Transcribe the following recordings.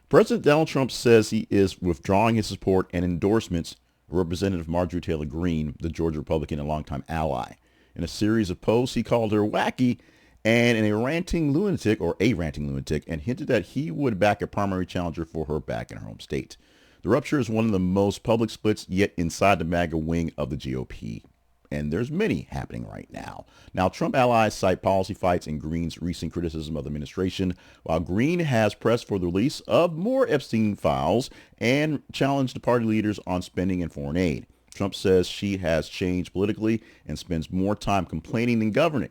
President Donald Trump says he is withdrawing his support and endorsements of Representative Marjorie Taylor Greene, the Georgia Republican and longtime ally. In a series of posts, he called her wacky and a ranting lunatic, and hinted that he would back a primary challenger for her back in her home state. The rupture is one of the most public splits yet inside the MAGA wing of the GOP. And there's many happening right now. Now, Trump allies cite policy fights and Greene's recent criticism of the administration, while Greene has pressed for the release of more Epstein files and challenged the party leaders on spending and foreign aid. Trump says she has changed politically and spends more time complaining than governing.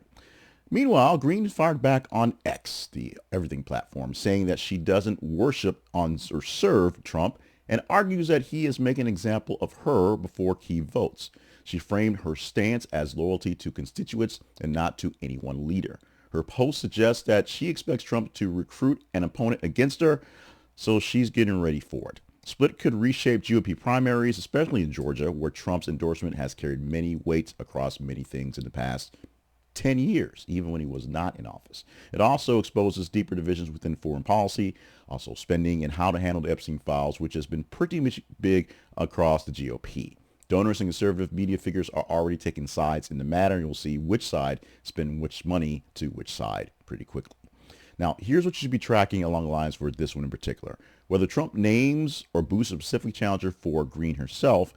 Meanwhile, Greene fired back on X, the everything platform, saying that she doesn't worship on or serve Trump and argues that he is making an example of her before key votes. She framed her stance as loyalty to constituents and not to any one leader. Her post suggests that she expects Trump to recruit an opponent against her, so she's getting ready for it. Split could reshape GOP primaries, especially in Georgia, where Trump's endorsement has carried many weights across many things in the past 10 years, even when he was not in office. It also exposes deeper divisions within foreign policy, also spending, and how to handle the Epstein files, which has been pretty much big across the GOP. Donors and conservative media figures are already taking sides in the matter, and you'll see which side spend which money to which side pretty quickly. Now, here's what you should be tracking along the lines for this one in particular. Whether Trump names or boosts a specific challenger for Greene herself,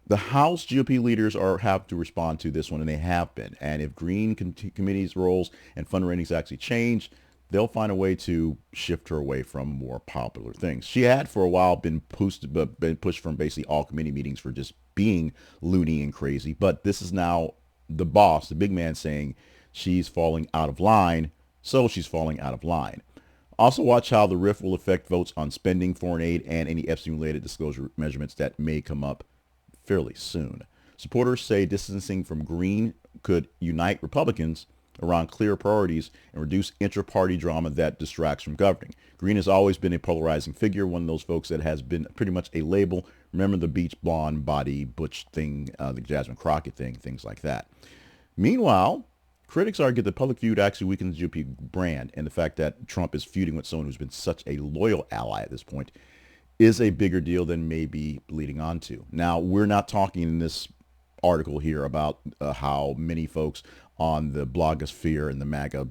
the House GOP leaders have to respond to this one, and they have been. And if Greene committee's roles and fund ratings actually change, they'll find a way to shift her away from more popular things. She had for a while been pushed from basically all committee meetings for just being loony and crazy. But this is now the boss, the big man, saying she's falling out of line. So she's falling out of line. Also watch how the rift will affect votes on spending, foreign aid, and any Epstein-related disclosure measurements that may come up fairly soon. Supporters say distancing from Greene could unite Republicans around clear priorities and reduce intra-party drama that distracts from governing. Greene has always been a polarizing figure, one of those folks that has been pretty much a label. Remember the beach blonde body butch thing, the Jasmine Crockett thing, things like that. Meanwhile, critics argue the public view actually weakens the GOP brand, and the fact that Trump is feuding with someone who's been such a loyal ally at this point is a bigger deal than maybe leading on to. Now, we're not talking in this article here about how many folks on the blogosphere and the MAGA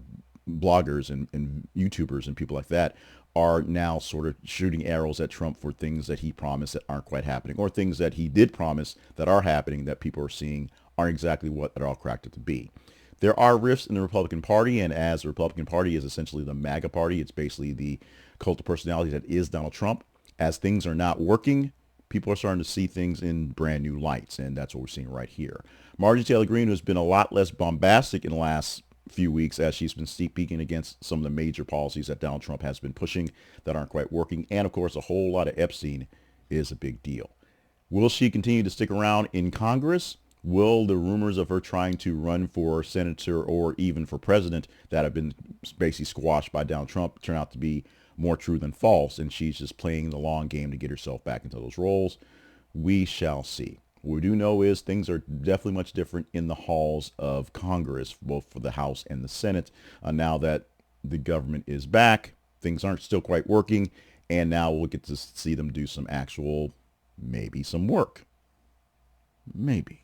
bloggers and YouTubers and people like that are now sort of shooting arrows at Trump for things that he promised that aren't quite happening, or things that he did promise that are happening that people are seeing aren't exactly what they're all cracked up to be. There are rifts in the Republican Party, and as the Republican Party is essentially the MAGA party, it's basically the cult of personality that is Donald Trump. As things are not working, people are starting to see things in brand new lights, and that's what we're seeing right here. Marjorie Taylor Greene has been a lot less bombastic in the last few weeks as she's been speaking against some of the major policies that Donald Trump has been pushing that aren't quite working. And of course, a whole lot of Epstein is a big deal. Will she continue to stick around in Congress? Will the rumors of her trying to run for senator or even for president that have been basically squashed by Donald Trump turn out to be more true than false, and she's just playing the long game to get herself back into those roles? We shall see. What we do know is things are definitely much different in the halls of Congress, both for the House and the Senate. Now that the government is back, things aren't still quite working, and now we'll get to see them do some actual, maybe some work. Maybe.